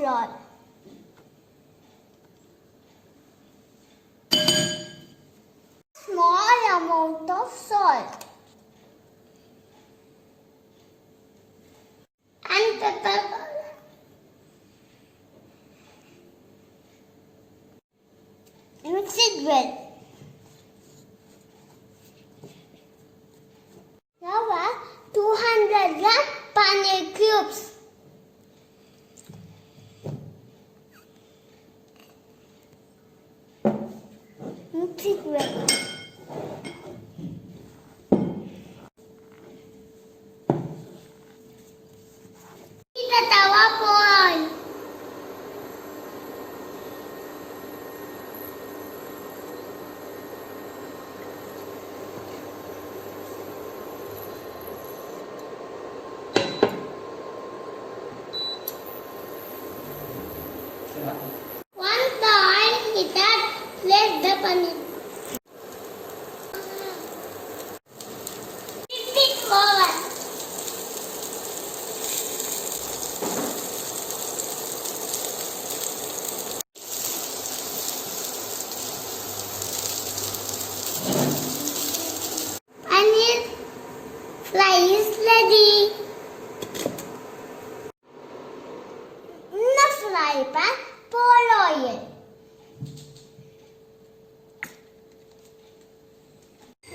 oil. Small amount of salt and pepper powder. Mix it well. Now add 200 gram Paneer Cubes. Mix it well. Heat the tawa for oil. Once the oil heated, place the paneer. Flip it forward. Paneer fry is ready. In the fry pan, pour oil.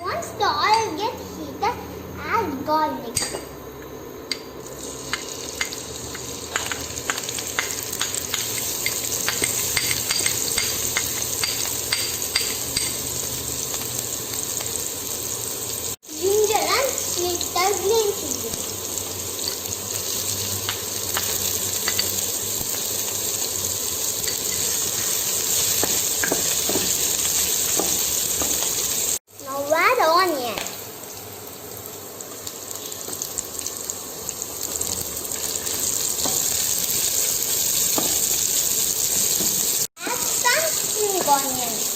Once the oil gets heated, add garlic. Ginger and slitted green chilli. Now add onion. Add some spring onions.